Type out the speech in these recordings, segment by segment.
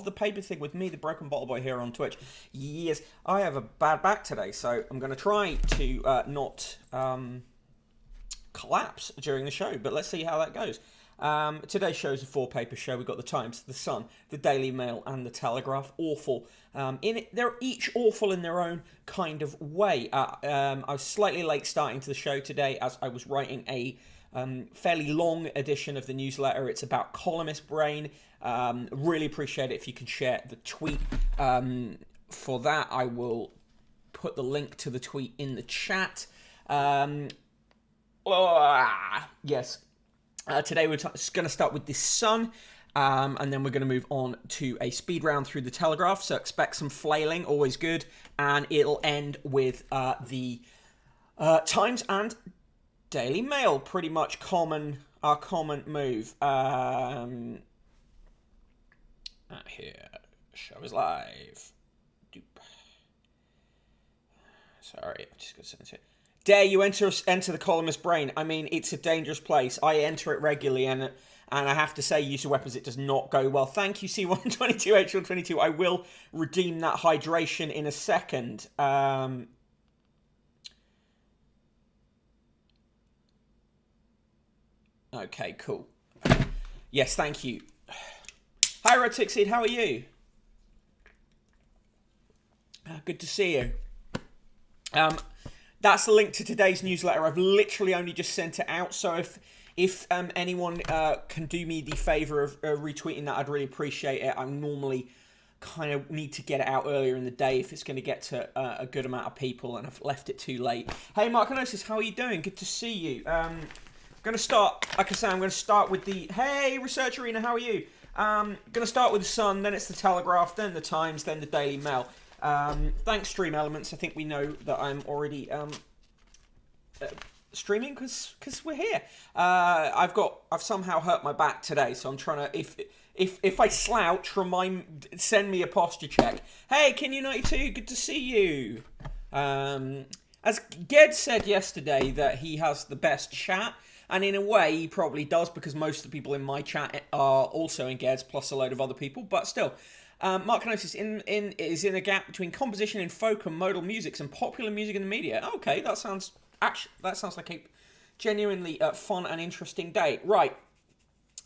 the paper thing with me, the Broken Bottle Boy, here on Twitch. Yes, I have a bad back today, so I'm going to try to not collapse during the show, but let's see how that goes. Today's show is a four-paper show. We've got the Times, the Sun, the Daily Mail, and the Telegraph. Awful. They're each awful in their own kind of way. I was slightly late starting to the show today as I was writing a fairly long edition of the newsletter. It's about columnist brain. Really appreciate it if you can share the tweet. For that, I will put the link to the tweet in the chat. Yes. Today we're going to start with the Sun, and then we're going to move on to a speed round through the Telegraph, so expect some flailing, always good, and it'll end with the Times and Daily Mail, pretty much our common move. Here, show is live. Doop. Sorry, I'm just going to send it. Dare you enter the columnist brain? I mean, it's a dangerous place. I enter it regularly, and I have to say, use of weapons, it does not go well. Thank you, C122, HL22. I will redeem that hydration in a second. Okay, cool. Yes, thank you. Hi, Red Tixid, how are you? Good to see you. That's the link to today's newsletter. I've literally only just sent it out, so if anyone can do me the favour of retweeting that, I'd really appreciate it. I normally kind of need to get it out earlier in the day if it's going to get to a good amount of people, and I've left it too late. Hey, Markinosis, how are you doing? Good to see you. I'm going to start, like I say, I'm going to start with the... Hey, Research Arena, how are you? Going to start with the Sun, then it's the Telegraph, then the Times, then the Daily Mail. Thanks, Stream Elements. I think we know that I'm already streaming because we're here. I've somehow hurt my back today, so I'm trying to. If I slouch, send me a posture check. Hey, Ken92, good to see you. As Ged said yesterday, that he has the best chat. And in a way, he probably does, because most of the people in my chat are also in Ged's, plus a load of other people. But still, Mark Kenosis is in a gap between composition in folk and modal musics and popular music in the media. Okay, that sounds like a genuinely fun and interesting day. Right,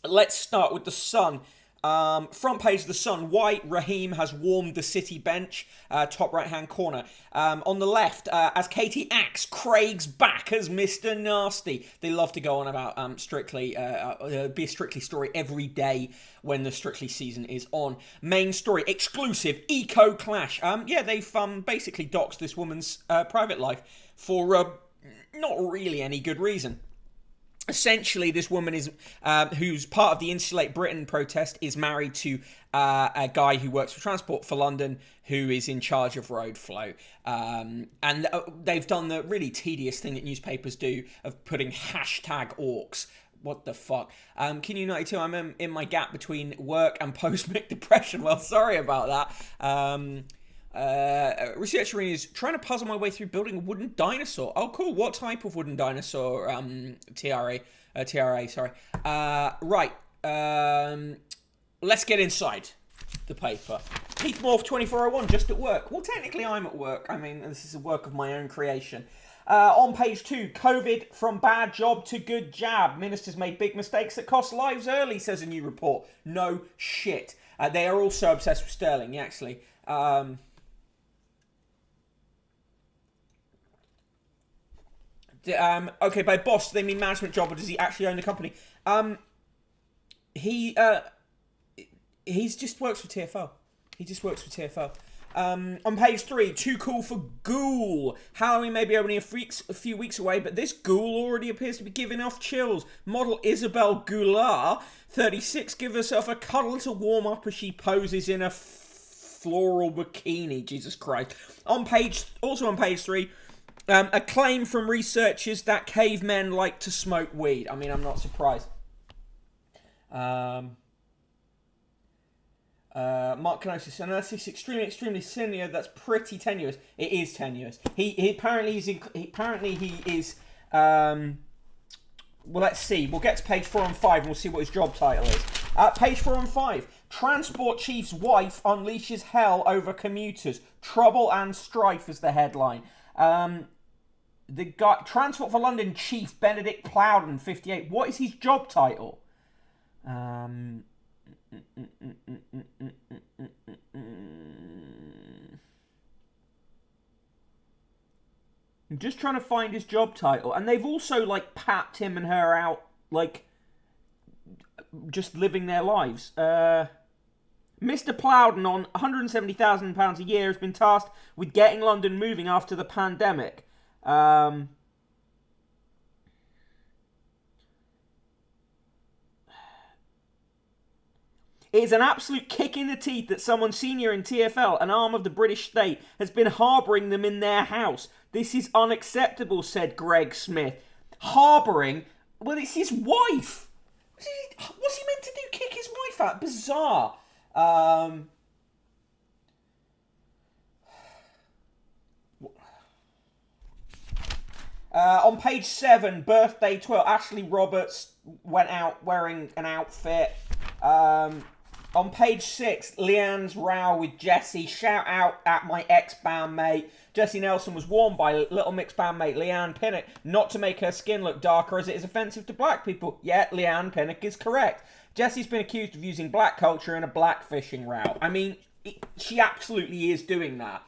let's start with the Sun. Front page of the Sun, why Raheem has warmed the City bench, top right-hand corner. On the left, as Katie acts, Craig's back as Mr. Nasty. They love to go on about Strictly, be a Strictly story every day when the Strictly season is on. Main story, exclusive, eco clash. Yeah, they've basically doxed this woman's private life for not really any good reason. Essentially, this woman is, who's part of the Insulate Britain protest, is married to a guy who works for Transport for London, who is in charge of road flow. And they've done the really tedious thing that newspapers do of putting #orcs. What the fuck? Q92, I'm in my gap between work and post-Mick depression. Well, sorry about that. Research Arena is trying to puzzle my way through building a wooden dinosaur. Oh, cool. What type of wooden dinosaur? TRA, sorry. Right. Let's get inside the paper. Heath Morph 2401, just at work. Well, technically I'm at work. I mean, this is a work of my own creation. On page 2, COVID from bad job to good jab. Ministers made big mistakes that cost lives early, says a new report. No shit. They are also obsessed with Sterling, actually. Okay, by boss, they mean management job, or does he actually own the company? He just works for TfL. He just works for TfL. On page 3, too cool for Ghoul. Halloween may be only a few weeks away, but this Ghoul already appears to be giving off chills. Model Isabel Goulart, 36, gives herself a cuddle to warm up as she poses in a floral bikini. Jesus Christ. Also on page 3, a claim from researchers that cavemen like to smoke weed. I mean, I'm not surprised. Mark Kenosis, unless it's extremely senior, that's pretty tenuous. It is tenuous. He apparently is. Well, let's see. We'll get to page 4 and 5 and we'll see what his job title is. Page 4 and 5. Transport chief's wife unleashes hell over commuters. Trouble and strife is the headline. The guy, Transport for London chief Benedict Plowden, 58. What is his job title? I'm just trying to find his job title. And they've also, like, papped him and her out, like, just living their lives. Mr. Plowden, on £170,000 a year, has been tasked with getting London moving after the pandemic. It is an absolute kick in the teeth that someone senior in TfL, an arm of the British state, has been harbouring them in their house. This is unacceptable, said Greg Smith. Harbouring? Well, it's his wife. What's he meant to do? Kick his wife out? Bizarre. On page 7, birthday 12, Ashley Roberts went out wearing an outfit. On page 6, Leanne's row with Jessie. Shout out at my ex-bandmate. Jessie Nelson was warned by Little Mix bandmate Leanne Pinnock not to make her skin look darker as it is offensive to black people. Yet Leanne Pinnock is correct. Jessie's been accused of using black culture in a blackfishing row. I mean, she absolutely is doing that.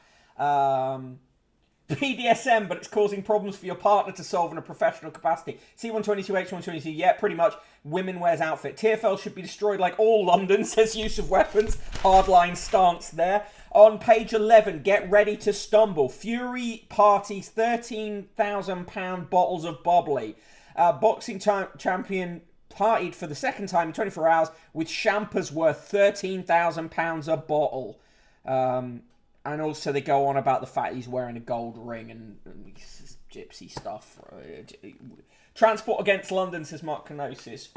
BDSM, but it's causing problems for your partner to solve in a professional capacity. C122, H122, yeah, pretty much. Women wears outfit. TfL should be destroyed like all London, says use of weapons. Hardline stance there. On page 11, get ready to stumble. Fury parties £13,000 bottles of bubbly. Boxing champion partied for the second time in 24 hours with champers worth £13,000 a bottle. And also they go on about the fact he's wearing a gold ring and gypsy stuff. Transport against London, says Mark Kenosis.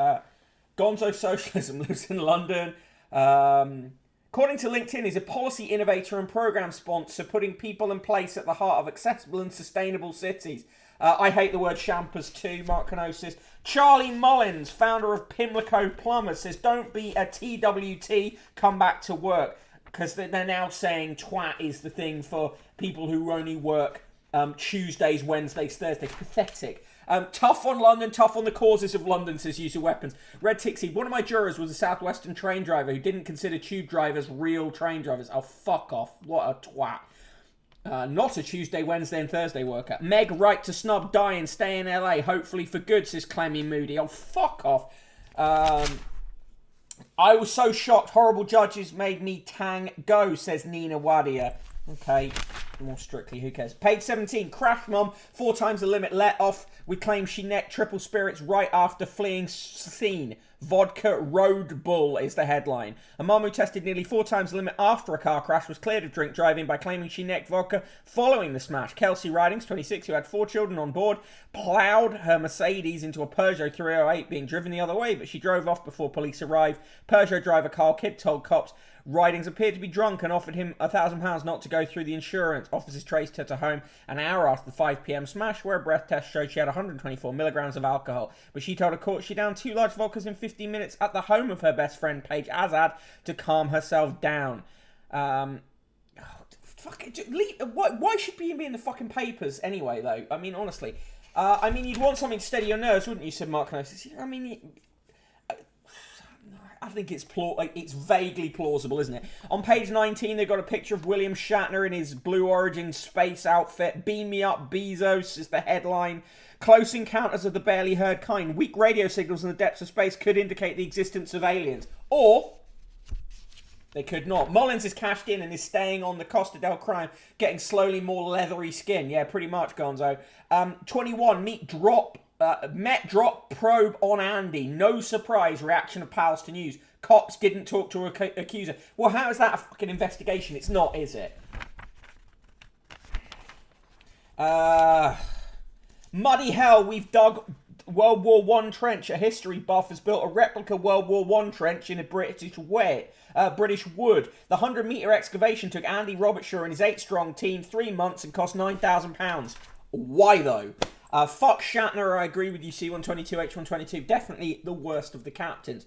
Gonzo Socialism lives in London. According to LinkedIn, he's a policy innovator and program sponsor, putting people in place at the heart of accessible and sustainable cities. I hate the word champers too, Mark Kenosis. Charlie Mullins, founder of Pimlico Plumbers, says don't be a TWT, come back to work. Because they're now saying twat is the thing for people who only work Tuesdays, Wednesdays, Thursdays. Pathetic. Tough on London, tough on the causes of London, says use of weapons. Red Tixie, one of my jurors was a Southwestern train driver who didn't consider tube drivers real train drivers. Oh, fuck off. What a twat. Not a Tuesday, Wednesday and Thursday worker. Meg, right to snub, die and stay in LA, hopefully for good, says Clemmy Moody. Oh, fuck off. I was so shocked. Horrible judges made me tang go, says Nina Wadia. Okay, more strictly, who cares? Page 17, crash mum, 4 times the limit, let off with claim she necked triple spirits right after fleeing scene. Vodka road bull is the headline. A mum who tested nearly 4 times the limit after a car crash was cleared of drink driving by claiming she necked vodka following the smash. Kelsey Ridings, 26, who had 4 children on board, ploughed her Mercedes into a Peugeot 308 being driven the other way, but she drove off before police arrived. Peugeot driver Carl Kidd told cops Ridings appeared to be drunk and offered him £1,000 not to go through the insurance. Officers traced her to home an hour after the 5 p.m. smash, where a breath test showed she had 124 milligrams of alcohol. But she told a court she downed 2 large vodkas in 15 minutes at the home of her best friend, Paige Azad, to calm herself down. Fuck it. Why should we be in the fucking papers anyway, though? I mean, honestly. You'd want something to steady your nerves, wouldn't you, said Mark Kenosis. I think it's vaguely plausible, isn't it? On page 19, they've got a picture of William Shatner in his Blue Origin space outfit. Beam me up, Bezos is the headline. Close encounters of the barely heard kind. Weak radio signals in the depths of space could indicate the existence of aliens. Or they could not. Mullins is cashed in and is staying on the Costa del Crime, getting slowly more leathery skin. Yeah, pretty much, Gonzo. 21, Met drop probe on Andy. No surprise reaction of pals to news. Cops didn't talk to accuser. Well, how is that a fucking investigation? It's not, is it? Muddy hell, we've dug World War I trench. A history buff has built a replica World War I trench in a British wood. The 100-metre excavation took Andy Robertshaw and his 8-strong team 3 months and cost £9,000. Why, though? Fuck Shatner, I agree with you, C122, H122. Definitely the worst of the captains.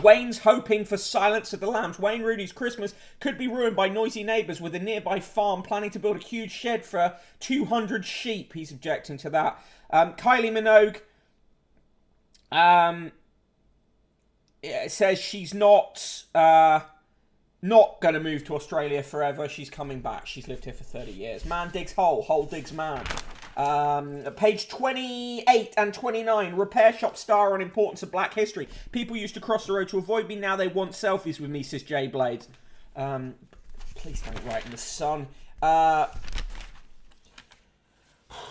Wayne's hoping for silence of the lambs. Wayne Rooney's Christmas could be ruined by noisy neighbours with a nearby farm planning to build a huge shed for 200 sheep. He's objecting to that. Kylie Minogue says she's not going to move to Australia forever. She's coming back. She's lived here for 30 years. Man digs hole. Hole digs man. Page 28 and 29. Repair shop star on importance of black history. People used to cross the road to avoid me. Now they want selfies with me, says Jay Blades. Please don't write in the sun.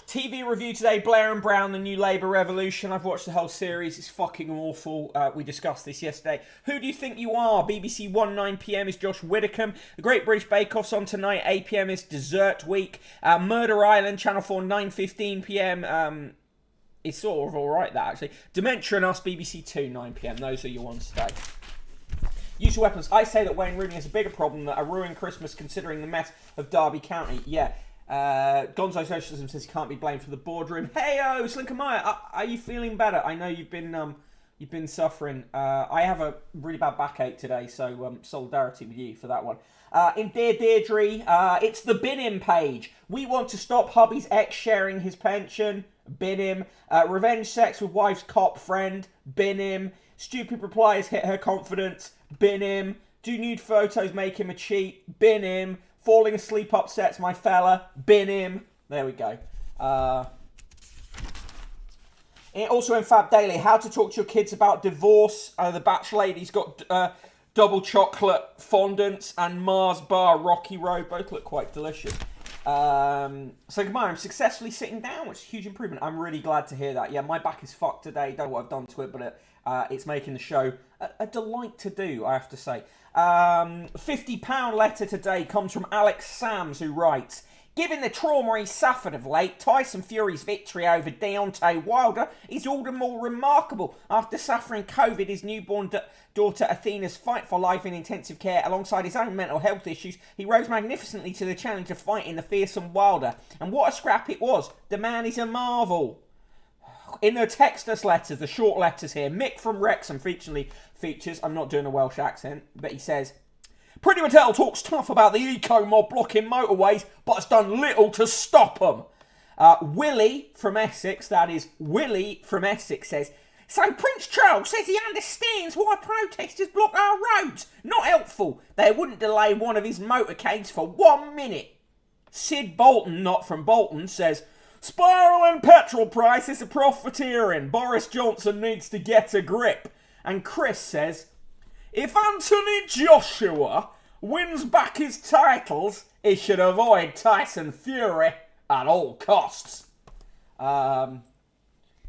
TV review today, Blair and Brown, the new Labour Revolution. I've watched the whole series. It's fucking awful. We discussed this yesterday. Who do you think you are? BBC 1, 9pm is Josh Widdicombe. The Great British Bake Off's on tonight. 8pm is Dessert Week. Murder Island, Channel 4, 9:15pm. It's sort of alright, that, actually. Dementia and Us, BBC 2, 9pm. Those are your ones today. Use of weapons. I say that Wayne Rooney has a bigger problem than a ruined Christmas considering the mess of Derby County. Yeah. Gonzo Socialism says he can't be blamed for the boardroom. Hey-o, Slinkermeyer, are you feeling better? I know you've been suffering. I have a really bad backache today, so solidarity with you for that one. In Dear Deirdre, it's the bin him page. We want to stop hubby's ex sharing his pension. Bin him. Revenge sex with wife's cop friend. Bin him. Stupid replies hit her confidence. Bin him. Do nude photos make him a cheat? Bin him. Falling asleep upsets my fella. Bin him. There we go. Also in Fab Daily, how to talk to your kids about divorce. The Batch Lady's got double chocolate fondants and Mars Bar Rocky Road. Both look quite delicious. So good morning. I'm successfully sitting down, which is a huge improvement. I'm really glad to hear that. Yeah, my back is fucked today. Don't know what I've done to it, but it's making the show a delight to do, I have to say. £50 letter today comes from Alex Sams, who writes, given the trauma he suffered of late, Tyson Fury's victory over Deontay Wilder is all the more remarkable. After suffering COVID, his newborn daughter Athena's fight for life in intensive care alongside his own mental health issues, he rose magnificently to the challenge of fighting the fearsome Wilder. And what a scrap it was. The man is a marvel. In the text us letters, the short letters here, Mick from Wrexham features, I'm not doing a Welsh accent, but he says, Pretty Mattel talks tough about the eco-mob blocking motorways, but has done little to stop them. Willie from Essex, that is Willie from Essex, says, so Prince Charles says he understands why protesters block our roads. Not helpful. They wouldn't delay one of his motorcades for 1 minute. Sid Bolton, not from Bolton, says, spiralling petrol prices are profiteering. Boris Johnson needs to get a grip. And Chris says, if Anthony Joshua wins back his titles, he should avoid Tyson Fury at all costs.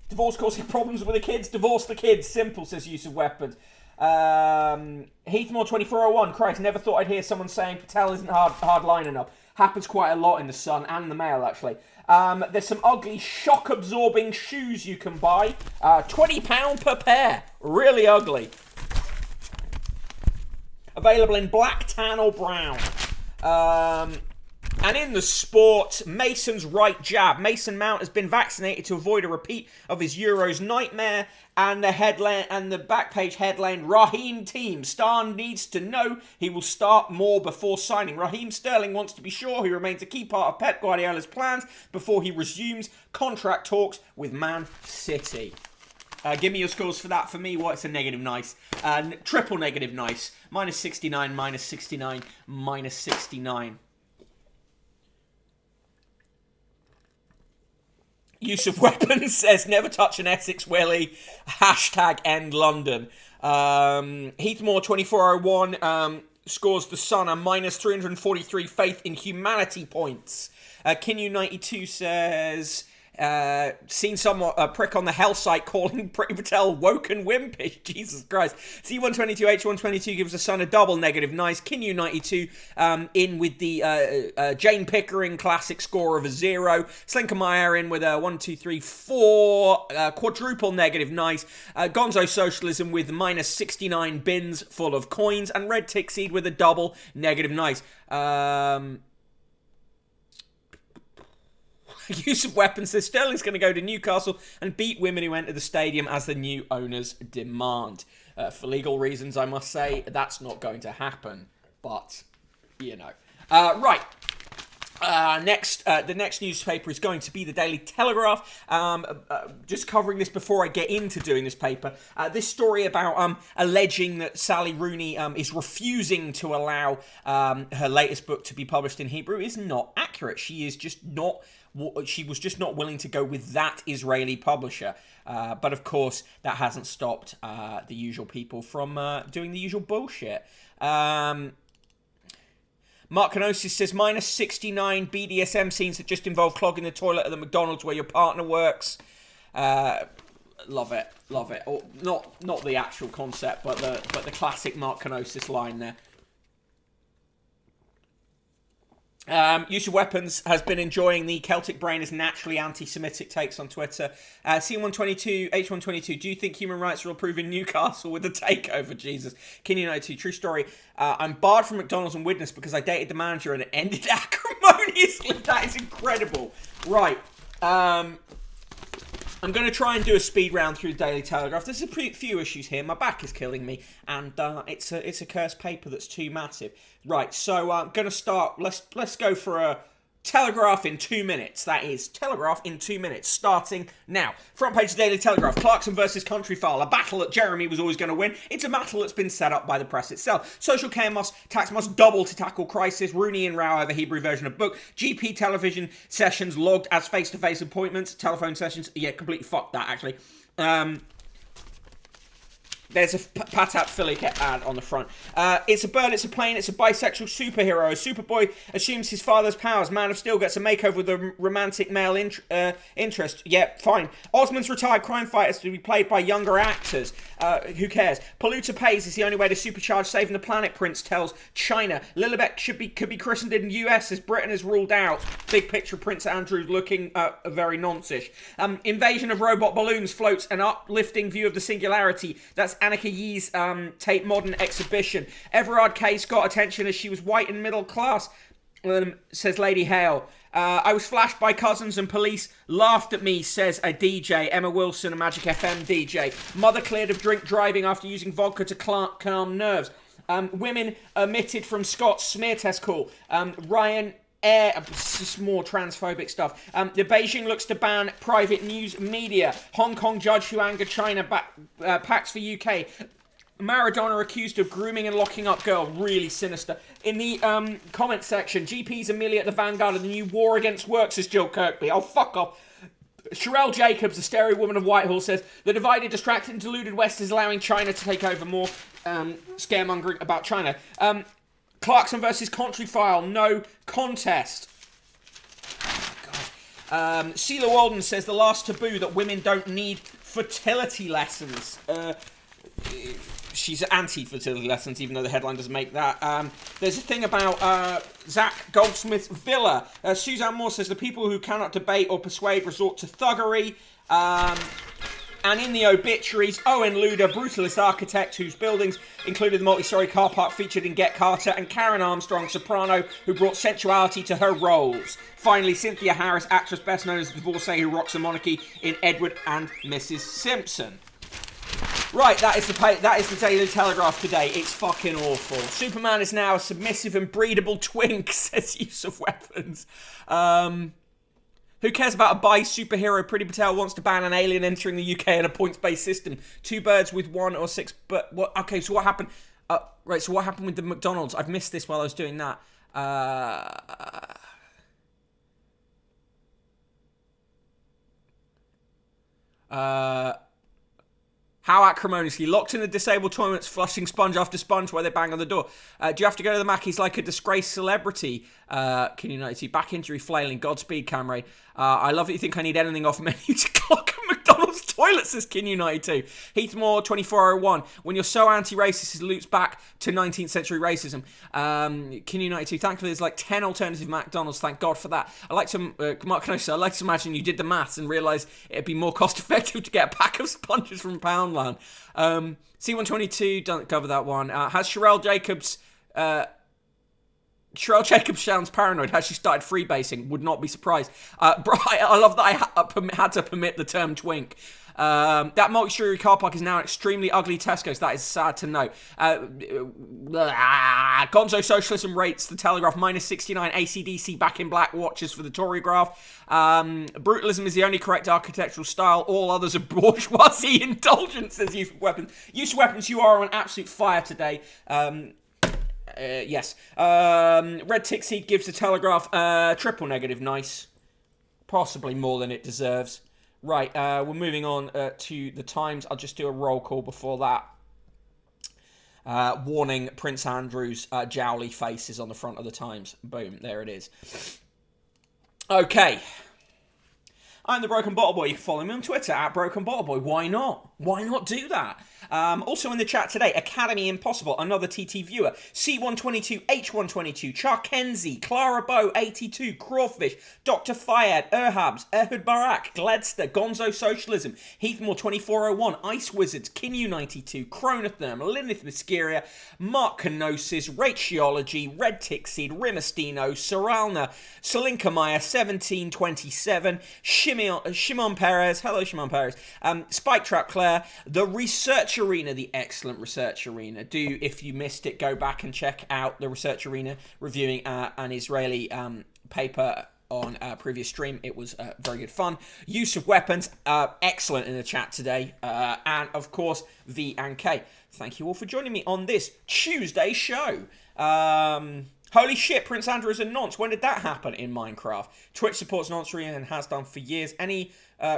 Divorce causing problems with the kids? Divorce the kids. Simple, says use of weapons. Heathmore 2401. Christ, never thought I'd hear someone saying Patel isn't hard line enough. Happens quite a lot in the Sun and the Mail, actually. There's some ugly shock-absorbing shoes you can buy. £20 per pair. Really ugly. Available in black, tan or brown. And in the sport, Mason's right jab. Mason Mount has been vaccinated to avoid a repeat of his Euros nightmare. And the headline and the back page headline, Raheem team. Star needs to know he will start more before signing. Raheem Sterling wants to be sure he remains a key part of Pep Guardiola's plans before he resumes contract talks with Man City. Give me your scores for that. For me, it's a negative nice. Triple negative nice. Minus 69, minus 69, minus 69. Use of weapons says, never touch an Essex Willie. Hashtag end London. Heathmore 2401 scores the Sun a minus 343 faith in humanity points. Kinyu 92 says, seen someone prick on the hell site calling Pretty Patel woke and wimpish. Jesus Christ. C122H122 gives the Sun a double negative nice. Kinyu 92 in with the Jane Pickering classic score of a 0. Slinkermeyer in with a 1, 2, 3, 4 quadruple negative nice. Gonzo Socialism with minus 69 bins full of coins. And Red Tick Seed with a double negative nice. Use of weapons says Sterling's going to go to Newcastle and beat women who enter the stadium as the new owners demand. For legal reasons, I must say, that's not going to happen. But, you know. Right. The next newspaper is going to be the Daily Telegraph. Just covering this before I get into doing this paper. This story about alleging that Sally Rooney is refusing to allow her latest book to be published in Hebrew is not accurate. She is just not. She was just not willing to go with that Israeli publisher. But of course, that hasn't stopped the usual people from doing the usual bullshit. Mark Kenosis says, minus 69 BDSM scenes that just involve clogging the toilet at the McDonald's where your partner works. Love it. Or, not the actual concept, but the classic Mark Kenosis line there. Use of Weapons has been enjoying the Celtic Brain as naturally anti-Semitic takes on Twitter. C122, H122, do you think human rights will improve in Newcastle with the takeover? Jesus. King92, true story. I'm barred from McDonald's and Witness because I dated the manager and it ended acrimoniously. That is incredible. Right. I'm going to try and do a speed round through the Daily Telegraph. There's a few issues here. My back is killing me, and it's a cursed paper that's too massive. Right, so I'm going to start. Let's go for a Telegraph in 2 minutes. That is Telegraph in 2 minutes, starting now. Front page of the Daily Telegraph. Clarkson versus Countryfile. A battle that Jeremy was always going to win. It's a battle that's been set up by the press itself. Social chaos, tax must double to tackle crisis. Rooney and row over Hebrew version of book. GP television sessions logged as face-to-face appointments. Telephone sessions. Yeah, completely fucked that, actually. There's a Patat Philly ad on the front. It's a bird, it's a plane, it's a bisexual superhero. A superboy assumes his father's powers. Man of Steel gets a makeover with a romantic male interest. Yeah, fine. Osmond's retired crime fighters to be played by younger actors. Who cares? Polluter pays is the only way to supercharge saving the planet, Prince tells China. Lilibet could be christened in the US as Britain is ruled out. Big picture Prince Andrew looking very nonce-ish. Invasion of robot balloons floats an uplifting view of the singularity. That's Annika Yee's Tate Modern exhibition. Everard Case got attention as she was white and middle class, says Lady Hale. I was flashed by cousins and police laughed at me, says a DJ. Emma Wilson, a Magic FM DJ. Mother cleared of drink driving after using vodka to calm nerves. Women omitted from Scott's smear test call. Ryan more transphobic stuff. The Beijing looks to ban private news media. Hong Kong judge who angered China packs for UK. Maradona accused of grooming and locking up girl. Really sinister. In the comment section, GP's Amelia at the vanguard of the new war against work, says Jill Kirkby. Oh, fuck off. Sherelle Jacobs, the stereo woman of Whitehall, says the divided, distracted and deluded West is allowing China to take over. More scaremongering about China. Clarkson versus Countryfile, no contest. Sheila Walden says the last taboo that women don't need fertility lessons. She's anti-fertility lessons, even though the headline doesn't make that. There's a thing about Zach Goldsmith's villa. Suzanne Moore says the people who cannot debate or persuade resort to thuggery. And in the obituaries, Owen Luder, brutalist architect whose buildings included the multi-storey car park featured in Get Carter, and Karen Armstrong, soprano, who brought sensuality to her roles. Finally, Cynthia Harris, actress best known as the divorcee who rocks a monarchy in Edward and Mrs. Simpson. Right, that is the Daily Telegraph today. It's fucking awful. Superman is now a submissive and breedable twink, says Use of Weapons. Who cares about a bi-superhero? Priti Patel wants to ban an alien entering the UK in a points-based system. 2 birds with 1 or 6... But what? Okay, so what happened? Right, so what happened with the McDonald's? I've missed this while I was doing that. How acrimoniously. Locked in the disabled toilets, flushing sponge after sponge while they bang on the door. Do you have to go to the Mackies like a disgraced celebrity? Can you notice? Back injury flailing. Godspeed, Camray. I love that you think I need anything off menu to clock a McDonald's toilet, says Kin92. Heathmore 2401. When you're so anti-racist, it loops back to 19th century racism. Kin92. Thankfully, there's like 10 alternative McDonald's. Thank God for that. I like to, Mark Canosa, I like to imagine you did the maths and realised it'd be more cost effective to get a pack of sponges from Poundland. C122, don't cover that one. Has Sherelle Jacobs sounds paranoid. Has she started freebasing? Would not be surprised. I love that I had to permit the term twink. That multi-story car park is now an extremely ugly Tesco's. That is sad to know. Gonzo Socialism rates the Telegraph -69. AC/DC back in black watches for the Tory graph. Brutalism is the only correct architectural style. All others are bourgeoisie indulgences. Use of weapons. Use of weapons. You are on absolute fire today. Yes. Red Tick Seed gives the Telegraph triple negative. Nice. Possibly more than it deserves. Right, we're moving on to the Times. I'll just do a roll call before that. Warning, Prince Andrew's jowly face is on the front of the Times. Boom, there it is. Okay. I'm the Broken Bottle Boy. You can follow me on Twitter at Broken Bottle Boy. Why not? Why not do that? Also in the chat today, Academy Impossible, another TT viewer, C122, H122, Charkenzie, Clara Bow, 82, Crawfish, Dr. Fayed, Erhabs, Ehud Barak, Gledster, Gonzo Socialism, Heathmore 2401, Ice Wizards, Kinu 92, Chronotherm, Linith Myskeria, Mark Kenosis, Ratiology, Red Tick Seed, Rimastino, Soralna, Salinka Maya, 1727, Shimon Perez, hello Shimon Perez, Spike Trap Claire, the Research Arena, the excellent Research Arena. Do, if you missed it, go back and check out the Research Arena reviewing an Israeli paper on a previous stream. It was very good fun. Use of weapons, excellent in the chat today. And of course, V and K. Thank you all for joining me on this Tuesday show. Holy shit, Prince Andrew is a nonce. When did that happen in Minecraft? Twitch supports noncery and has done for years. Any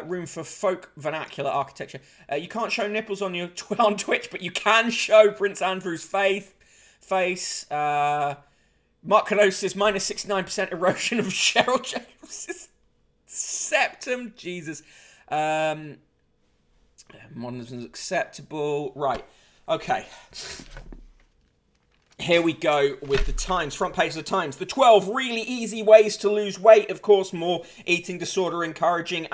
room for folk vernacular architecture? You can't show nipples on on Twitch, but you can show Prince Andrew's face. Mark Kenosis, -69% erosion of Cheryl James' septum. Jesus. Modernism is acceptable. Right. Okay. Here we go with the Times, front page of the Times. The 12 really easy ways to lose weight. Of course, more eating disorder encouraging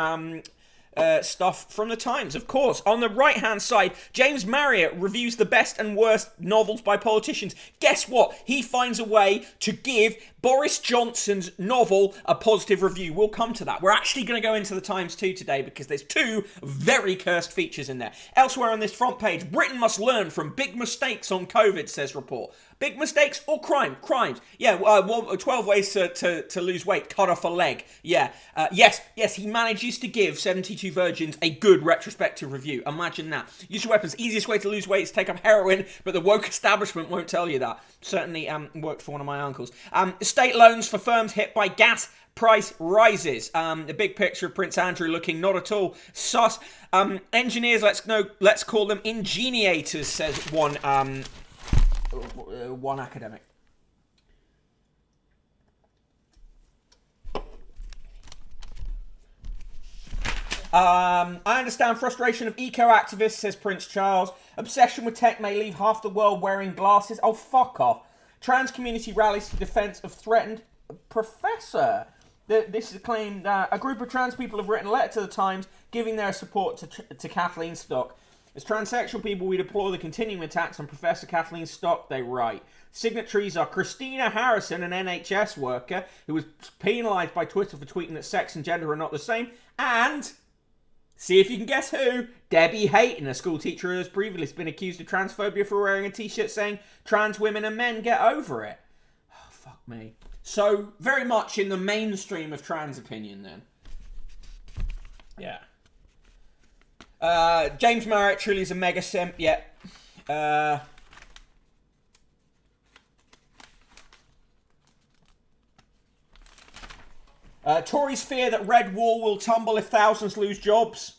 stuff from the Times, of course. On the right-hand side, James Marriott reviews the best and worst novels by politicians. Guess what? He finds a way to give Boris Johnson's novel a positive review. We'll come to that. We're actually going to go into the Times too today because there's two very cursed features in there. Elsewhere on this front page, Britain must learn from big mistakes on COVID, says report. Big mistakes or crimes? Yeah, 12 ways to lose weight. Cut off a leg. Yeah. Yes, he manages to give 72 Virgins a good retrospective review. Imagine that. Use of weapons. Easiest way to lose weight is take up heroin, but the woke establishment won't tell you that. Certainly worked for one of my uncles. State loans for firms hit by gas price rises. The big picture of Prince Andrew looking not at all sus. Engineers, let's call them ingeniators, says one academic. I understand frustration of eco-activists, says Prince Charles. Obsession with tech may leave half the world wearing glasses. Oh, fuck off. Trans community rallies to defense of threatened professor. This is a claim that a group of trans people have written a letter to the Times giving their support to Kathleen Stock. As transsexual people, we deplore the continuing attacks on Professor Kathleen Stock, they write. Signatories are Christina Harrison, an NHS worker who was penalised by Twitter for tweeting that sex and gender are not the same, and, see if you can guess who, Debbie Hayton, a school teacher who has previously been accused of transphobia for wearing a t-shirt saying, trans women and men, get over it. Oh, fuck me. So, very much in the mainstream of trans opinion, then. Yeah. James Marriott truly is a mega simp, yeah. Tories fear that red wall will tumble if thousands lose jobs.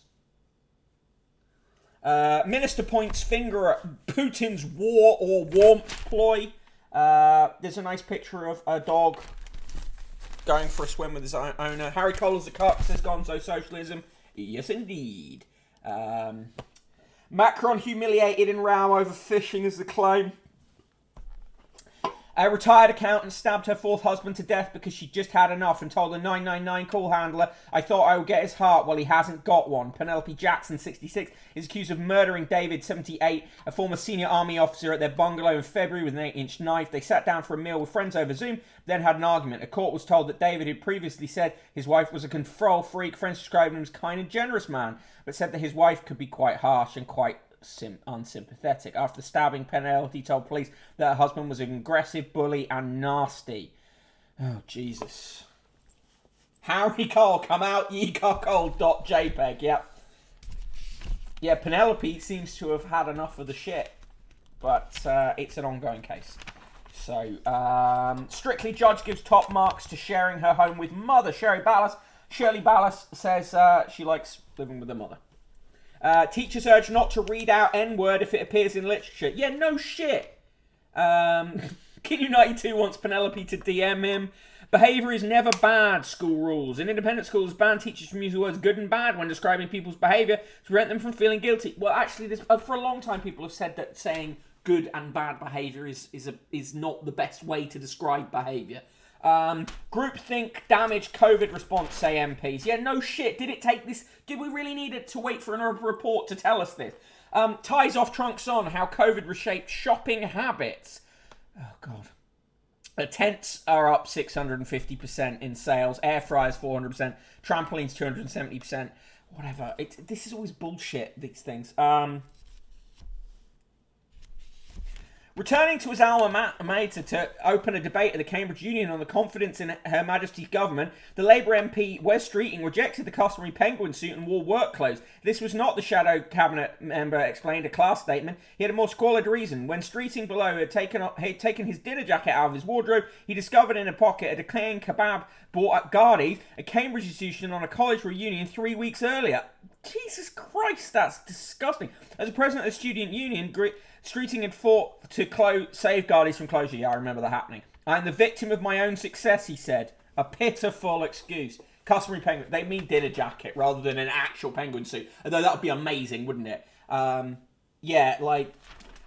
Minister points finger at Putin's war or warmth ploy. There's a nice picture of a dog going for a swim with his owner. Harry Cole's the cup, says Gonzo Socialism. Yes, indeed. Macron humiliated in row over fishing is the claim. A retired accountant stabbed her fourth husband to death because she just had enough and told a 999 call handler, "I thought I would get his heart." Well, he hasn't got one. Penelope Jackson, 66, is accused of murdering David, 78, a former senior army officer, at their bungalow in February with an 8-inch knife. They sat down for a meal with friends over Zoom, then had an argument. A court was told that David had previously said his wife was a control freak. Friends described him as a kind and generous man, but said that his wife could be quite harsh and quite unsympathetic. After the stabbing, Penelope told police that her husband was an aggressive bully and nasty. Oh, Jesus. Harry Cole, come out, ye cuckold.jpg. Yep. Yeah, Penelope seems to have had enough of the shit, but it's an ongoing case. So, Strictly Judge gives top marks to sharing her home with mother. Shirley Ballas says she likes living with her mother. Teachers urge not to read out N-word if it appears in literature. Yeah, no shit. Kid92 wants Penelope to DM him. Behaviour is never bad, school rules. In independent schools, ban teachers from using the words good and bad when describing people's behaviour to prevent them from feeling guilty. Well, actually, for a long time, people have said that saying good and bad behaviour is not the best way to describe behaviour. Groupthink damaged COVID response, say MPs. Yeah, no shit. Did it take this? Did we really need it to wait for another report to tell us this? Ties off, trunks on, how COVID reshaped shopping habits. Oh, God. Tents are up 650% in sales. Air fryers 400%. Trampolines 270%. Whatever. This is always bullshit, these things. Returning to his alma mater to open a debate at the Cambridge Union on the confidence in Her Majesty's government, the Labour MP Wes Streeting rejected the customary penguin suit and wore work clothes. This was not, the shadow cabinet member explained a class statement. He had a more squalid reason. When Streeting below had taken his dinner jacket out of his wardrobe, he discovered in a pocket a decaying kebab bought at Gardy's, a Cambridge institution, on a college reunion 3 weeks earlier. Jesus Christ, that's disgusting. As a president of the student union, Streeting had fought to save Gardy's from closure. Yeah, I remember that happening. "I'm the victim of my own success," he said. A pitiful excuse. Customary penguin. They mean dinner jacket rather than an actual penguin suit. Although that would be amazing, wouldn't it? Yeah, like,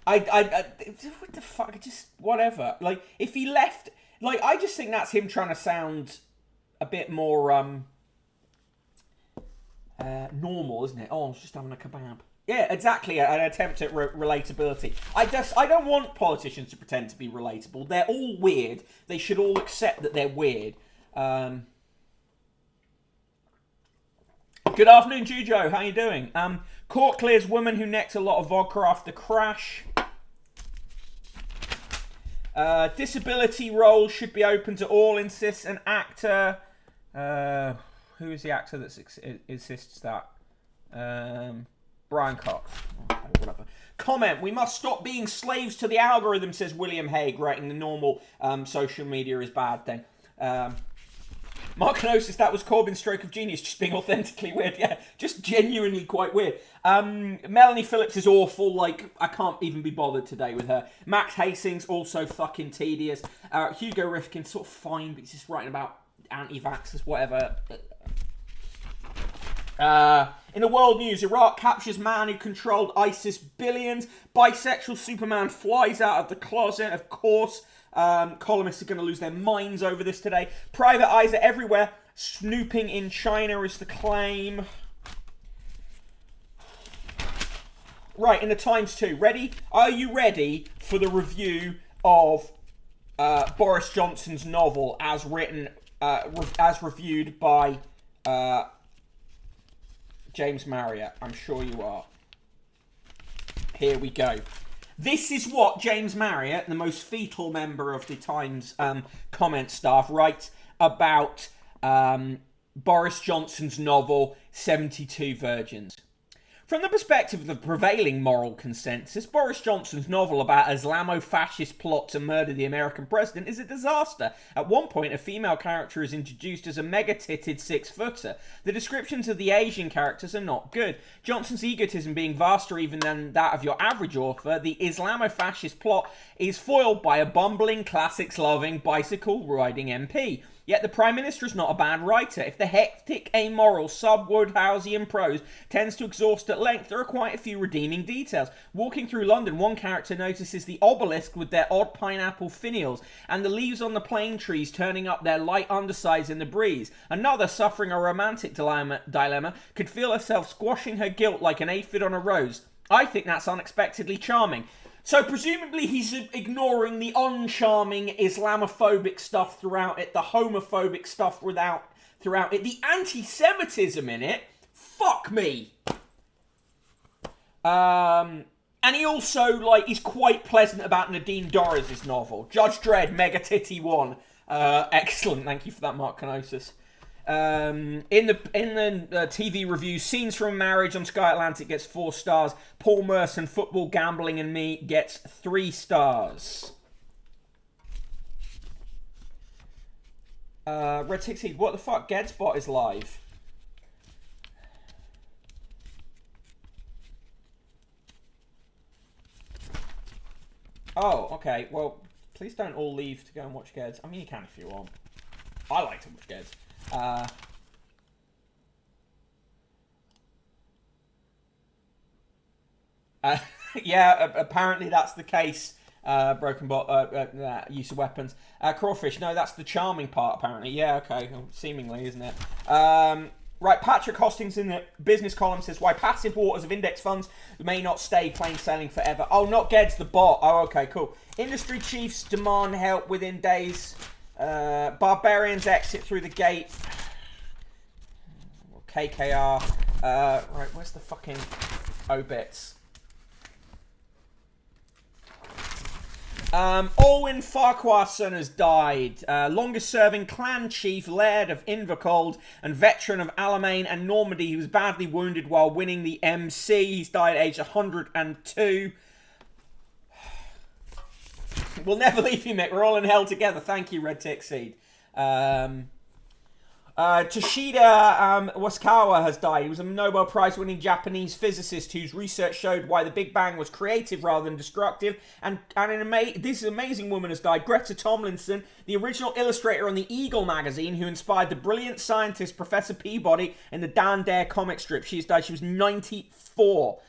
what the fuck? Just whatever. Like, if he left, like, I just think that's him trying to sound a bit more normal, isn't it? Oh, I was just having a kebab. Yeah, exactly. An attempt at relatability. I don't want politicians to pretend to be relatable. They're all weird. They should all accept that they're weird. Good afternoon, Jujo. How you doing? Court clears woman who necked a lot of vodka after crash. Disability roles should be open to all, insists an actor. Who is the actor that insists that? Brian Cox. Okay, whatever. Comment: we must stop being slaves to the algorithm, says William Hague, writing the normal social media is bad thing. Mark Kenosis, that was Corbyn's stroke of genius, just being authentically weird. Yeah, just genuinely quite weird. Melanie Phillips is awful. Like, I can't even be bothered today with her. Max Hastings, also fucking tedious. Hugo Rifkin, sort of fine, but he's just writing about anti-vaxxers, whatever. In the world news, Iraq captures man who controlled ISIS billions. Bisexual Superman flies out of the closet, of course. Columnists are going to lose their minds over this today. Private eyes are everywhere. Snooping in China is the claim. Right, in the Times too. Ready? Are you ready for the review of Boris Johnson's novel as written, as reviewed by James Marriott? I'm sure you are. Here we go. This is what James Marriott, the most fetal member of the Times comment staff, writes about Boris Johnson's novel 72 Virgins. From the perspective of the prevailing moral consensus, Boris Johnson's novel about Islamo-fascist plot to murder the American president is a disaster. At one point, a female character is introduced as a mega-titted six-footer. The descriptions of the Asian characters are not good. Johnson's egotism being vaster even than that of your average author, the Islamo-fascist plot is foiled by a bumbling, classics-loving, bicycle-riding MP. Yet the Prime Minister is not a bad writer. If the hectic, amoral, sub-Woodhouseian prose tends to exhaust at length, there are quite a few redeeming details. Walking through London, one character notices the obelisk with their odd pineapple finials, and the leaves on the plane trees turning up their light undersides in the breeze. Another, suffering a romantic dilemma, could feel herself squashing her guilt like an aphid on a rose. I think that's unexpectedly charming. So presumably he's ignoring the uncharming Islamophobic stuff throughout it, the homophobic stuff throughout it, the anti-Semitism in it. Fuck me. And he also, is quite pleasant about Nadine Dorries' novel. Judge Dredd, Mega Titty 1. Excellent, thank you for that, Mark Kenosis. In the TV review, Scenes from Marriage on Sky Atlantic gets 4 stars. Paul Merson, Football, Gambling and Me gets 3 stars. Red Tixie, what the fuck? Gedsbot is live. Oh, okay. Well, please don't all leave to go and watch Geds. I mean, you can if you want. I like to watch Geds. Yeah, apparently that's the case. Broken bot, use of weapons. Crawfish, no, that's the charming part, apparently. Yeah, okay, seemingly, isn't it? Right, Patrick Hostings in the business column says, why passive waters of index funds may not stay plain sailing forever. Oh, not Geds, the bot. Oh, okay, cool. Industry chiefs demand help within days. Barbarians exit through the gate. KKR. Right, where's the fucking obits? Olwyn Farquharson has died. Longest serving clan chief, Laird of Invercold, and veteran of Alamein and Normandy. He was badly wounded while winning the MC. He's died at age 102. We'll never leave you, Mick. We're all in hell together. Thank you, Red Tick Seed. Toshida Wasukawa has died. He was a Nobel Prize-winning Japanese physicist whose research showed why the Big Bang was creative rather than destructive. And this amazing woman has died. Greta Tomlinson, the original illustrator on the Eagle magazine, who inspired the brilliant scientist Professor Peabody in the Dan Dare comic strip. She has died. She was 94.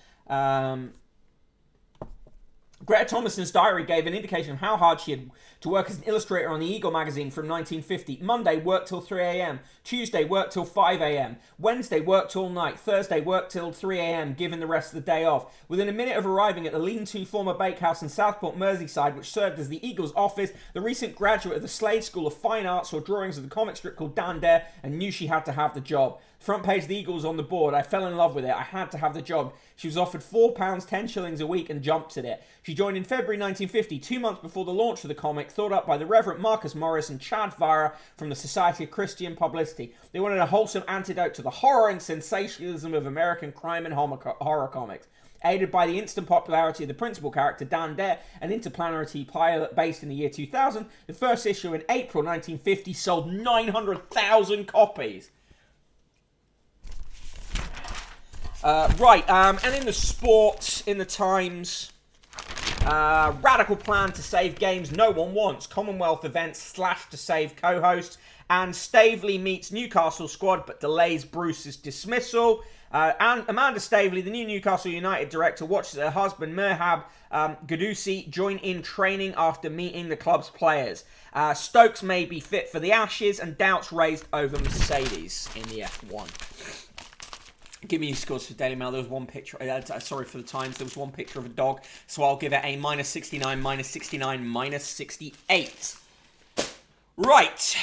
Greta Tomlinson's diary gave an indication of how hard she had to work as an illustrator on the Eagle magazine from 1950. Monday, worked till 3 a.m. Tuesday, worked till 5 a.m. Wednesday, worked till night. Thursday, worked till 3 a.m., given the rest of the day off. Within a minute of arriving at the lean-to former bakehouse in Southport, Merseyside, which served as the Eagle's office, the recent graduate of the Slade School of Fine Arts saw drawings of the comic strip called Dan Dare and knew she had to have the job. Front page of the Eagle was on the board. I fell in love with it. I had to have the job. She was offered £4, 10 shillings a week and jumped at it. She joined in February 1950, 2 months before the launch of the comic, thought up by the Reverend Marcus Morris and Chad Vara from the Society of Christian Publicity. They wanted a wholesome antidote to the horror and sensationalism of American crime and horror comics. Aided by the instant popularity of the principal character, Dan Dare, an interplanetary pilot based in the year 2000, the first issue in April 1950 sold 900,000 copies. And in the sports, in the Times, radical plan to save games no one wants. Commonwealth events slashed to save co-host. And Staveley meets Newcastle squad but delays Bruce's dismissal. And Amanda Staveley, the new Newcastle United director, watches her husband Merhab Gadusi join in training after meeting the club's players. Stokes may be fit for the Ashes and doubts raised over Mercedes in the F1. Give me your scores for Daily Mail. There was one picture. Sorry for the Times. There was one picture of a dog. So I'll give it a -69, -69, -68. Right.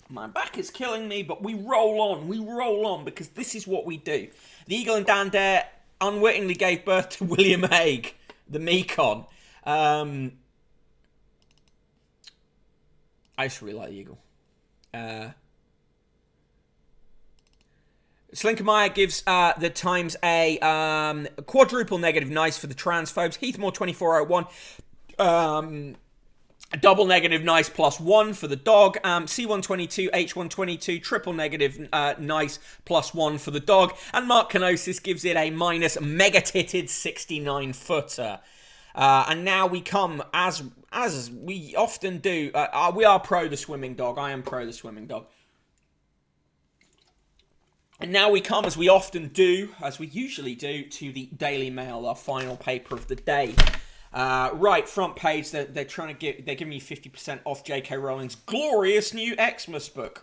My back is killing me, but we roll on. We roll on because this is what we do. The Eagle and Dan Dare unwittingly gave birth to William Hague, the Mekon. I just really like the Eagle. Slinkermeyer gives the Times a quadruple negative nice for the transphobes. Heathmore 2401, double negative nice +1 for the dog. C122, H122, triple negative nice +1 for the dog. And Mark Kenosis gives it a minus mega-titted 69-footer. And now we come, as we often do, we are pro the swimming dog. I am pro the swimming dog. And now we come, as we often do, as we usually do, to the Daily Mail, our final paper of the day. Right, front page, they're giving me 50% off J.K. Rowling's glorious new Christmas book.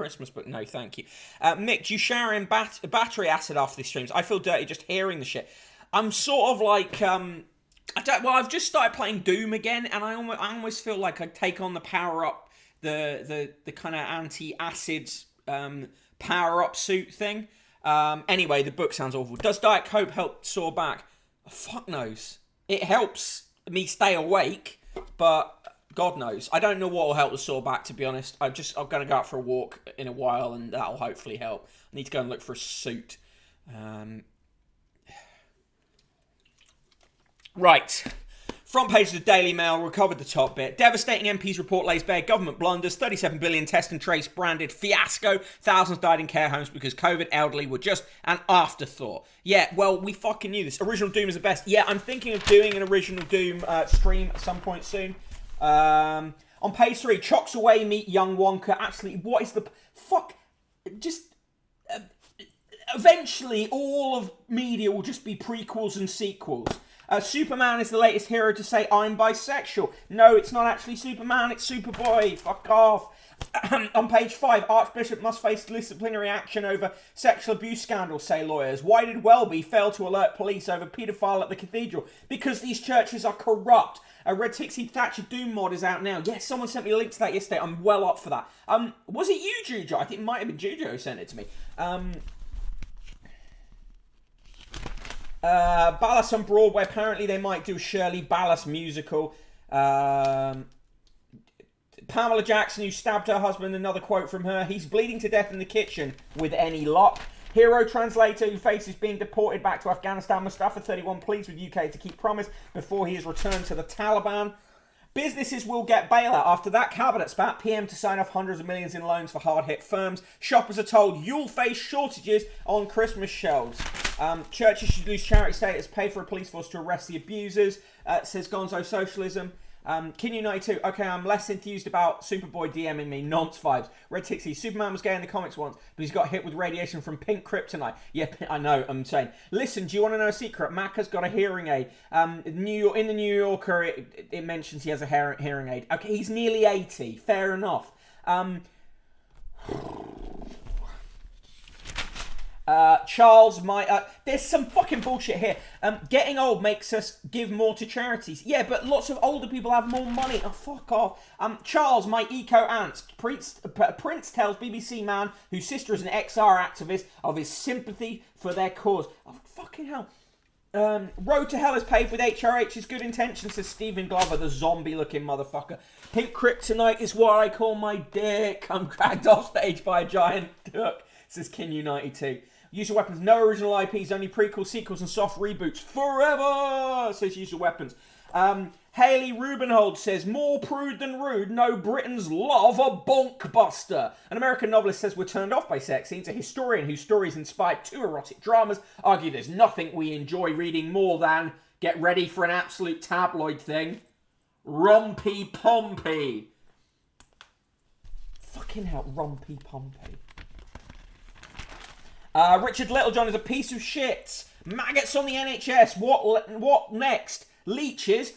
No, thank you. Mick, do you shower in battery acid after these streams? I feel dirty just hearing the shit. I'm sort of like, I've just started playing Doom again, and I almost feel like I take on the power up, the kind of anti-acid power up suit thing. Anyway, the book sounds awful. Does Diet Coke help sore back? Fuck knows. It helps me stay awake, but God knows. I don't know what will help the sore back, to be honest. I'm going to go out for a walk in a while, and that'll hopefully help. I need to go and look for a suit. Right. Front page of the Daily Mail, recovered the top bit. Devastating MP's report lays bare government blunders, 37 billion test and trace branded fiasco, thousands died in care homes because COVID elderly were just an afterthought. Yeah, well, we fucking knew this. Original Doom is the best. Yeah, I'm thinking of doing an Original Doom stream at some point soon. On page 3, chocks away meet young Wonka. Absolutely, what is the... Fuck, just... eventually, all of media will just be prequels and sequels. Superman is the latest hero to say, I'm bisexual. No, it's not actually Superman, it's Superboy. Fuck off. On page 5, Archbishop must face disciplinary action over sexual abuse scandal, say lawyers. Why did Welby fail to alert police over paedophile at the cathedral? Because these churches are corrupt. A Red Tixie Thatcher Doom mod is out now. Yes, someone sent me a link to that yesterday. I'm well up for that. Was it you, Jujo? I think it might have been Jujo who sent it to me. Ballas on Broadway. Apparently they might do a Shirley Ballas musical. Pamela Jackson, who stabbed her husband, another quote from her. He's bleeding to death in the kitchen with any luck. Hero translator who faces being deported back to Afghanistan. Mustafa 31 pleads with UK to keep promise before he is returned to the Taliban. Businesses will get bailout. After that cabinet spat, PM to sign off hundreds of millions in loans for hard-hit firms. Shoppers are told you'll face shortages on Christmas shelves. Churches should lose charity status, pay for a police force to arrest the abusers, says Gonzo Socialism. Kin92, okay, I'm less enthused about Superboy DMing me, nonce vibes. Red Tixie, Superman was gay in the comics once, but he's got hit with radiation from pink kryptonite. Yeah, I know, I'm saying. Listen, do you want to know a secret? Mac has got a hearing aid. In the New Yorker, it mentions he has a hearing aid. Okay, he's nearly 80, fair enough. Charles might... there's some fucking bullshit here. Getting old makes us give more to charities. Yeah, but lots of older people have more money. Oh, fuck off. Charles, my eco-ants. Prince tells BBC Man, whose sister is an XR activist, of his sympathy for their cause. Oh, fucking hell. Road to Hell is paved with HRH's good intentions, says Stephen Glover, the zombie-looking motherfucker. Pink kryptonite is what I call my dick. I'm dragged off stage by a giant duck, says Kin92. Usual Weapons, no original IPs, only prequels, sequels, and soft reboots. Forever, says Usual Weapons. Hayley Rubenhold says, more prude than rude, no Britons love a bonkbuster. An American novelist says we're turned off by sex scenes. A historian whose stories inspired 2 erotic dramas argue there's nothing we enjoy reading more than, get ready for an absolute tabloid thing, Rompy Pompey. Fucking hell, Rompy Pompey. Richard Littlejohn is a piece of shit. Maggots on the NHS. What next? Leeches.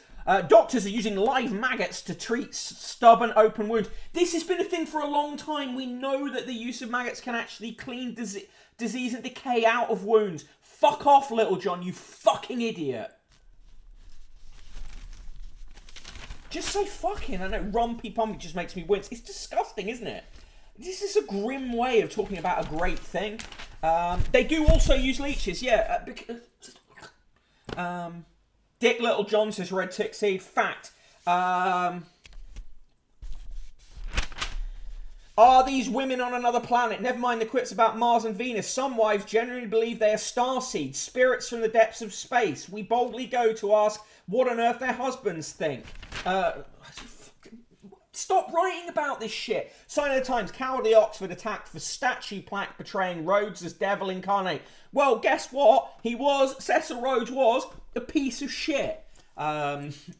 Doctors are using live maggots to treat stubborn open wounds. This has been a thing for a long time. We know that the use of maggots can actually clean disease and decay out of wounds. Fuck off, Littlejohn, you fucking idiot. Just say fucking. I know, Rompy Pompey just makes me wince. It's disgusting, isn't it? This is a grim way of talking about a great thing. They do also use leeches, yeah. Dick Littlejohn says Red Tick Seed. Fact. Are these women on another planet? Never mind the quips about Mars and Venus. Some wives generally believe they are starseeds, spirits from the depths of space. We boldly go to ask what on earth their husbands think. Stop writing about this shit. Sign of the Times, cowardly Oxford attacked for statue plaque portraying Rhodes as devil incarnate. Well, guess what? Cecil Rhodes was a piece of shit.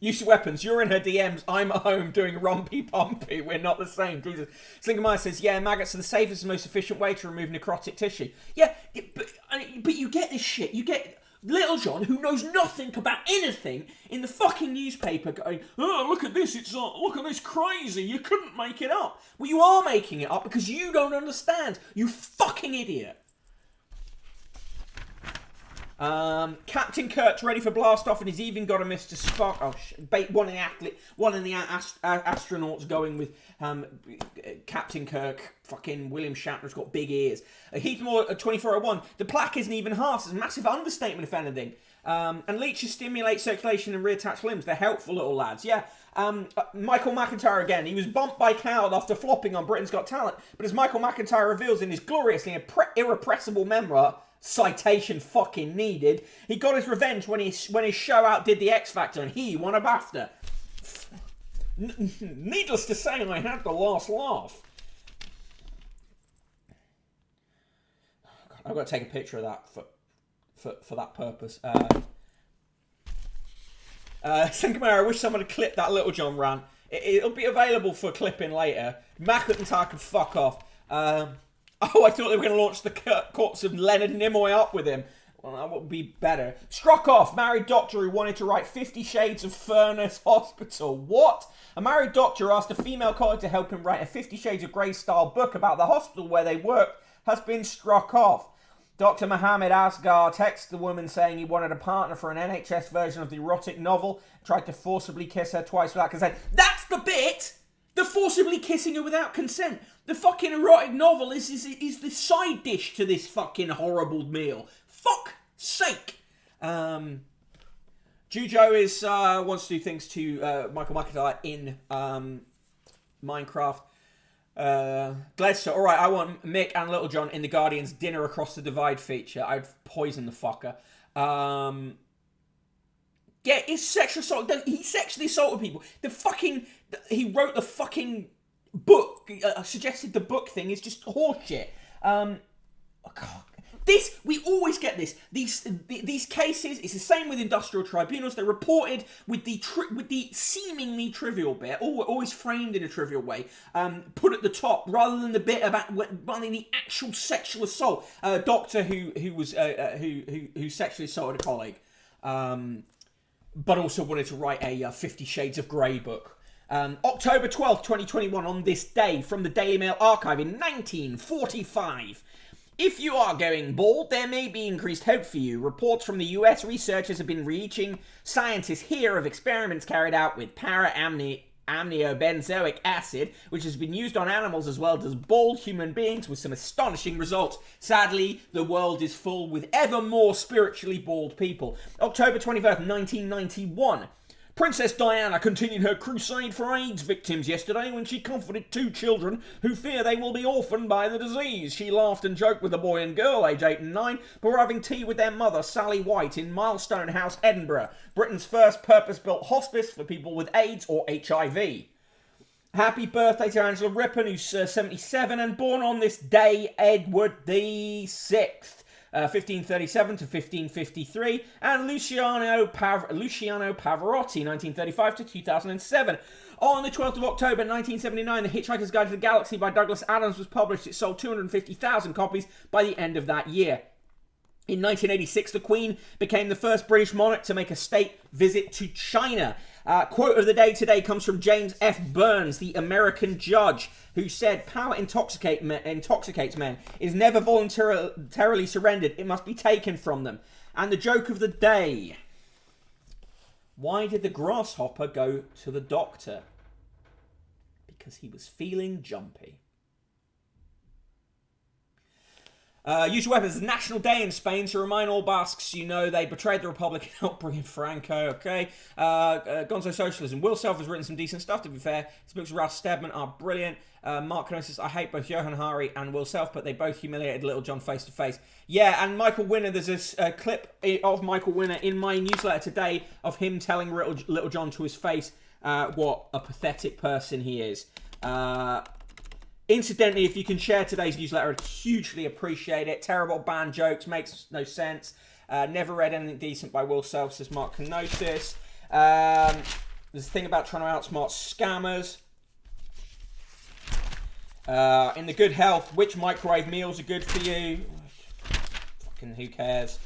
Use of weapons. You're in her DMs. I'm at home doing rumpy pumpy. We're not the same. Jesus. Slingermeyer says, yeah, maggots are the safest and most efficient way to remove necrotic tissue. Yeah, but you get this shit. You get Littlejohn, who knows nothing about anything, in the fucking newspaper going, oh, look at this. Look at this crazy. You couldn't make it up. Well, you are making it up because you don't understand. You fucking idiot. Captain Kirk's ready for blast off, and he's even got a Mr. Spock. One of the astronauts going with Captain Kirk. Fucking William Shatner's got big ears. Heathmore at 2401. The plaque isn't even half. It's a massive understatement, if anything. And leeches stimulate circulation and reattach limbs. They're helpful little lads. Yeah. Michael Mcintyre again. He was bumped by Coward after flopping on Britain's Got Talent. But as Michael Mcintyre reveals in his gloriously irrepressible memoir, citation fucking needed, he got his revenge when his show outdid the X Factor and he won a BAFTA. Needless to say, I had the last laugh. I've got to take a picture of that for that purpose. Sinclair, I wish someone had clipped that Littlejohn rant. It'll be available for clipping later. McIntyre can fuck off. Oh, I thought they were going to launch the corpse of Leonard Nimoy up with him. Well, that would be better. Struck off. Married doctor who wanted to write 50 Shades of Furness Hospital. What? A married doctor asked a female colleague to help him write a 50 Shades of Grey style book about the hospital where they worked has been struck off. Dr. Mohammed Asghar texted the woman saying he wanted a partner for an NHS version of the erotic novel, tried to forcibly kiss her twice without consent. That's the bit! The forcibly kissing her without consent. The fucking erotic novel is the side dish to this fucking horrible meal. Fuck sake. Jujo wants to do things to Michael McIntyre in Minecraft. Gledster, alright, I want Mick and Littlejohn in the Guardian's Dinner Across the Divide feature. I'd poison the fucker. Yeah, it's sexual assault. He sexually assaulted people. He wrote the fucking book, suggested the book thing is just horseshit. Oh God. We always get this. These cases, it's the same with industrial tribunals. They're reported with the seemingly trivial bit, always framed in a trivial way, put at the top rather than the bit about the actual sexual assault. A doctor who sexually assaulted a colleague, but also wanted to write a 50 Shades of Grey book. October 12th, 2021, on this day, from the Daily Mail archive in 1945. If you are going bald, there may be increased hope for you. Reports from the US researchers have been reaching scientists here of experiments carried out with amniobenzoic acid, which has been used on animals as well as bald human beings with some astonishing results. Sadly, the world is full with ever more spiritually bald people. October 21st, 1991. Princess Diana continued her crusade for AIDS victims yesterday when she comforted two children who fear they will be orphaned by the disease. She laughed and joked with a boy and girl, aged 8 and 9, who were having tea with their mother, Sally White, in Milestone House, Edinburgh, Britain's first purpose-built hospice for people with AIDS or HIV. Happy birthday to Angela Rippon, who's 77, and born on this day, Edward the 6th. 1537 to 1553, and Luciano Pavarotti, 1935 to 2007. On the 12th of October 1979, The Hitchhiker's Guide to the Galaxy by Douglas Adams was published. It sold 250,000 copies by the end of that year. In 1986, the Queen became the first British monarch to make a state visit to China. Quote of the day today comes from James F. Burns, the American judge, who said, "Power intoxicates men. It is never voluntarily surrendered. It must be taken from them." And the joke of the day. Why did the grasshopper go to the doctor? Because he was feeling jumpy. Use your weapons. It's National Day in Spain to remind all Basques you know they betrayed the Republic and helped bring in Franco. Okay. Gonzo Socialism. Will Self has written some decent stuff, to be fair. His books with Ralph Steadman are brilliant. Mark Kenosis, I hate both Johan Hari and Will Self, but they both humiliated Littlejohn face to face. Yeah, and Michael Winner, there's a clip of Michael Winner in my newsletter today of him telling Littlejohn to his face what a pathetic person he is. Incidentally, if you can share today's newsletter, I'd hugely appreciate it. Terrible band jokes, makes no sense. Never read anything decent by Will Self, says Mark Kenosis. There's a thing about trying to outsmart scammers. In the good health, which microwave meals are good for you? Fucking who cares?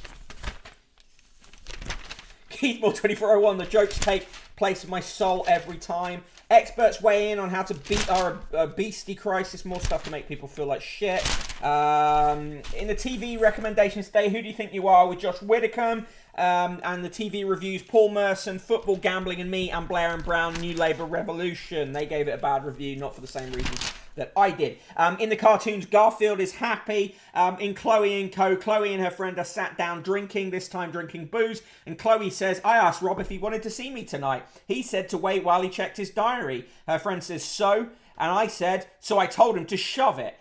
Keithmore 2401, the jokes take place in my soul every time. Experts weigh in on how to beat our obesity crisis. More stuff to make people feel like shit. In the TV recommendations today, Who Do You Think You Are with Josh Widdicombe. And the TV reviews, Paul Merson, Football, Gambling and Me, and Blair and Brown, New Labour Revolution. They gave it a bad review, not for the same reasons that I did. In the cartoons, Garfield is happy. In Chloe and Co., Chloe and her friend are sat down drinking, this time drinking booze. And Chloe says, I asked Rob if he wanted to see me tonight. He said to wait while he checked his diary. Her friend says, so? And I said, so I told him to shove it.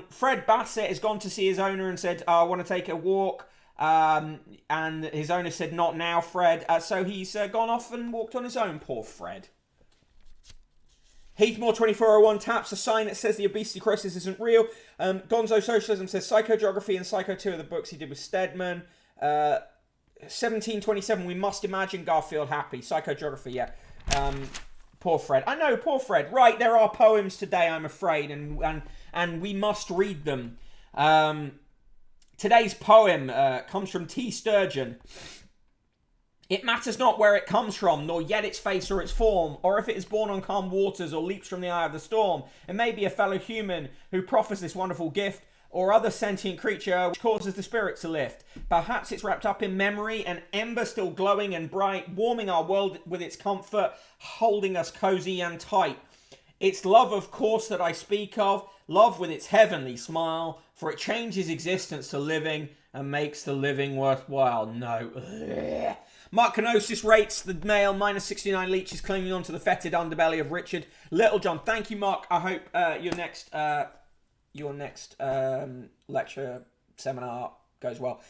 Fred Bassett has gone to see his owner and said, I want to take a walk. And his owner said, not now, Fred. So he's gone off and walked on his own, poor Fred. Heathmore 2401 taps a sign that says the obesity crisis isn't real. Gonzo Socialism says Psychogeography and Psycho 2 are the books he did with Stedman. 1727, we must imagine Garfield happy. Psychogeography, yeah. Poor Fred. I know, poor Fred. Right, there are poems today, I'm afraid, and we must read them. Today's poem comes from T. Sturgeon. It matters not where it comes from, nor yet its face or its form, or if it is born on calm waters or leaps from the eye of the storm. It may be a fellow human who proffers this wonderful gift, or other sentient creature which causes the spirit to lift. Perhaps it's wrapped up in memory, an ember still glowing and bright, warming our world with its comfort, holding us cozy and tight. It's love, of course, that I speak of, love with its heavenly smile, for it changes existence to living and makes the living worthwhile. No. Ugh. Mark Kenosis rates the male minus 69 leeches clinging onto the fetid underbelly of Richard Littlejohn. Thank you, Mark. I hope your next lecture seminar goes well.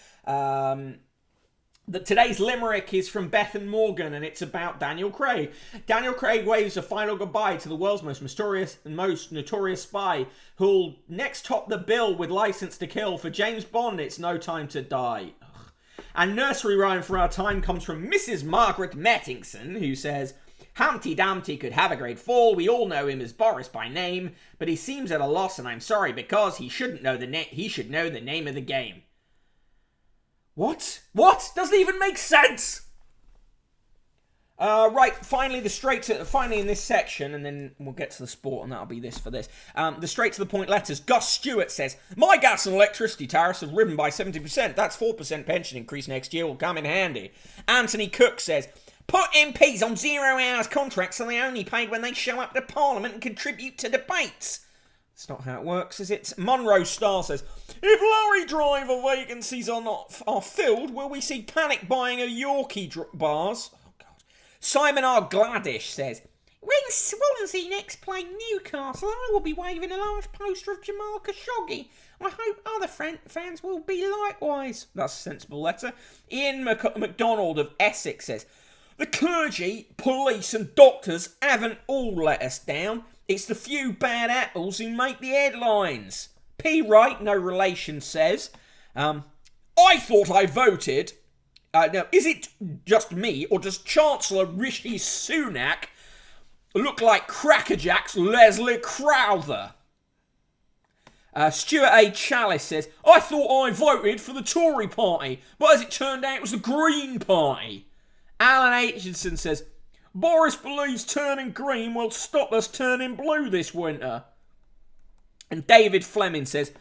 Today's limerick is from Beth and Morgan, and it's about Daniel Craig. Daniel Craig waves a final goodbye to the world's most mysterious and most notorious spy, who'll next top the bill with License to Kill. For James Bond, it's No Time to Die. And nursery rhyme for our time comes from Mrs. Margaret Mettingson, who says, Humpty Dumpty could have a great fall. We all know him as Boris by name, but he seems at a loss, and I'm sorry because he shouldn't know he should know the name of the game. What? What? Doesn't even make sense. Right, finally in this section, and then we'll get to the sport, and that'll be this for this. The straight to the point letters. Gus Stewart says, my gas and electricity tariffs have risen by 70%. That's 4% pension increase next year will come in handy. Anthony Cook says, put MPs on 0 hours contracts so they only paid when they show up to Parliament and contribute to debates. That's not how it works, is it? Monroe Star says, if lorry driver vacancies are filled, will we see panic buying of Yorkie bars? Oh, God. Simon R. Gladish says, when Swansea next play Newcastle, I will be waving a large poster of Jamal Khashoggi. I hope other fans will be likewise. That's a sensible letter. Ian MacDonald of Essex says, the clergy, police and doctors haven't all let us down. It's the few bad apples who make the headlines. P. Wright, no relation, says, I thought I voted. Now, is it just me, or does Chancellor Rishi Sunak look like Crackerjack's Leslie Crowther? Stuart A. Chalice says, I thought I voted for the Tory party, but as it turned out, it was the Green Party. Alan Aitchison says, Boris believes turning green will stop us turning blue this winter. And David Fleming says,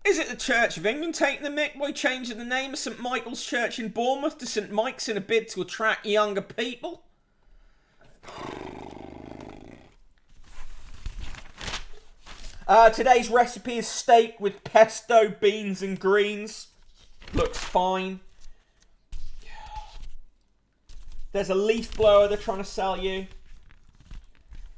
is it the Church of England taking the mick by changing the name of St Michael's Church in Bournemouth to St Mike's in a bid to attract younger people? Today's recipe is steak with pesto, beans and greens. Looks fine. There's a leaf blower they're trying to sell you.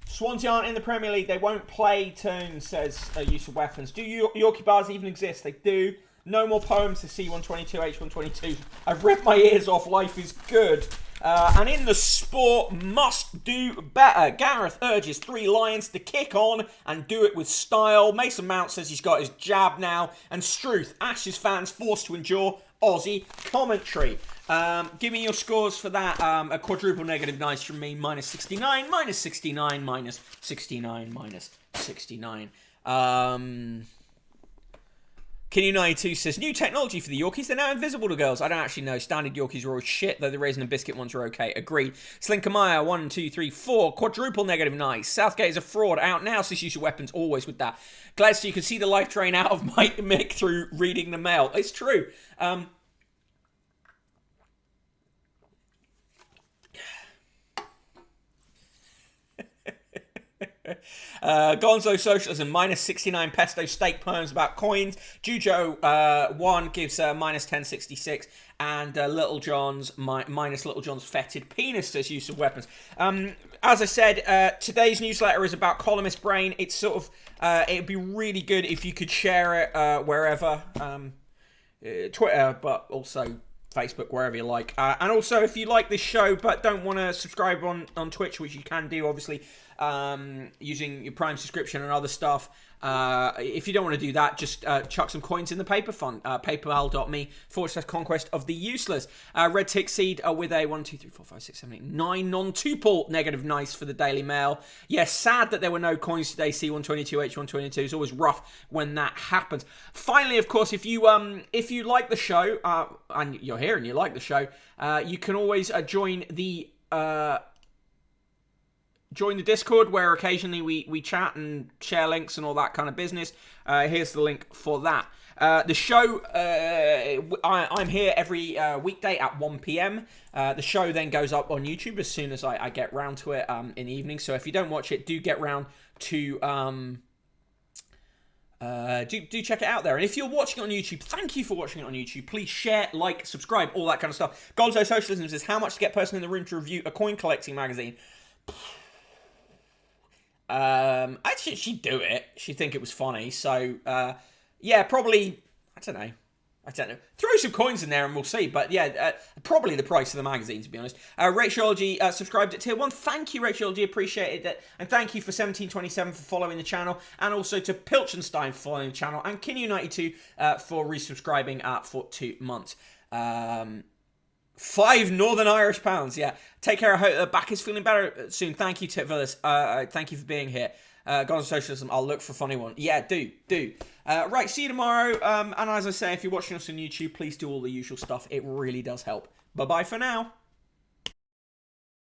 Swansea aren't in the Premier League. They won't play tunes, says Use of Weapons. Do Yorkie bars even exist? They do. No more poems to C122, H122. I've read my ears off. Life is good. And in the sport, must do better. Gareth urges 3 Lions to kick on and do it with style. Mason Mount says he's got his jab now. And Struth, Ashes fans forced to endure Aussie commentary. Give me your scores for that. A quadruple negative nice from me. Minus 69, minus 69, minus 69, minus 69. Kenny92 says, new technology for the Yorkies. They're now invisible to girls. I don't actually know. Standard Yorkies are all shit, though the raisin and biscuit ones are okay. Agreed. Slinkermeyer, 1, 2, 3, 4. Quadruple negative nice. Southgate is a fraud. Out now. Sis use your weapons. Always with that. Glad so you can see the life drain out of Mike Mick through reading the mail. It's true. Gonzo Socialism, minus 69 pesto steak poems about coins. Jujo 1 gives minus 1066. And Littlejohn's minus Littlejohn's fetid penis says use of weapons. As I said, today's newsletter is about columnist brain. It's sort of it'd be really good if you could share it wherever, Twitter, but also Facebook, wherever you like. And also, if you like this show but don't want to subscribe on Twitch, which you can do, obviously, using your Prime subscription and other stuff. If you don't want to do that, just chuck some coins in the paper fund. PayPal.me/conquest of the useless. Red Tick Seed with a 1, 2, 3, 4, 5, 6, 7, 8, 9 non-tuple negative nice for the Daily Mail. Yes, sad that there were no coins today. C122, H122. It's always rough when that happens. Finally, of course, if you like the show and you're here and you like the show, you can always join the Discord, where occasionally we chat and share links and all that kind of business. Here's the link for that. The show, I'm here every weekday at 1 p.m. The show then goes up on YouTube as soon as I get round to it in the evening. So if you don't watch it, do get round to do check it out there. And if you're watching it on YouTube, thank you for watching it on YouTube. Please share, like, subscribe, all that kind of stuff. Gonzo Socialism says, how much to get a person in the room to review a coin collecting magazine? Actually, she'd do it. She'd think it was funny. So, yeah, probably, I don't know. Throw some coins in there and we'll see. But yeah, probably the price of the magazine, to be honest. Rachel-G subscribed at tier 1. Thank you, Rachel-G. Appreciated it. And thank you for 1727 for following the channel. And also to Pilchenstein for following the channel. And Kinyu92 for resubscribing for 2 months. 5 Northern Irish pounds, yeah. Take care. I hope the back is feeling better soon. Thank you, Tit Villas. Thank you for being here. Gone to Socialism, I'll look for a funny one. Yeah, do. Right, see you tomorrow. And as I say, if you're watching us on YouTube, please do all the usual stuff. It really does help. Bye-bye for now.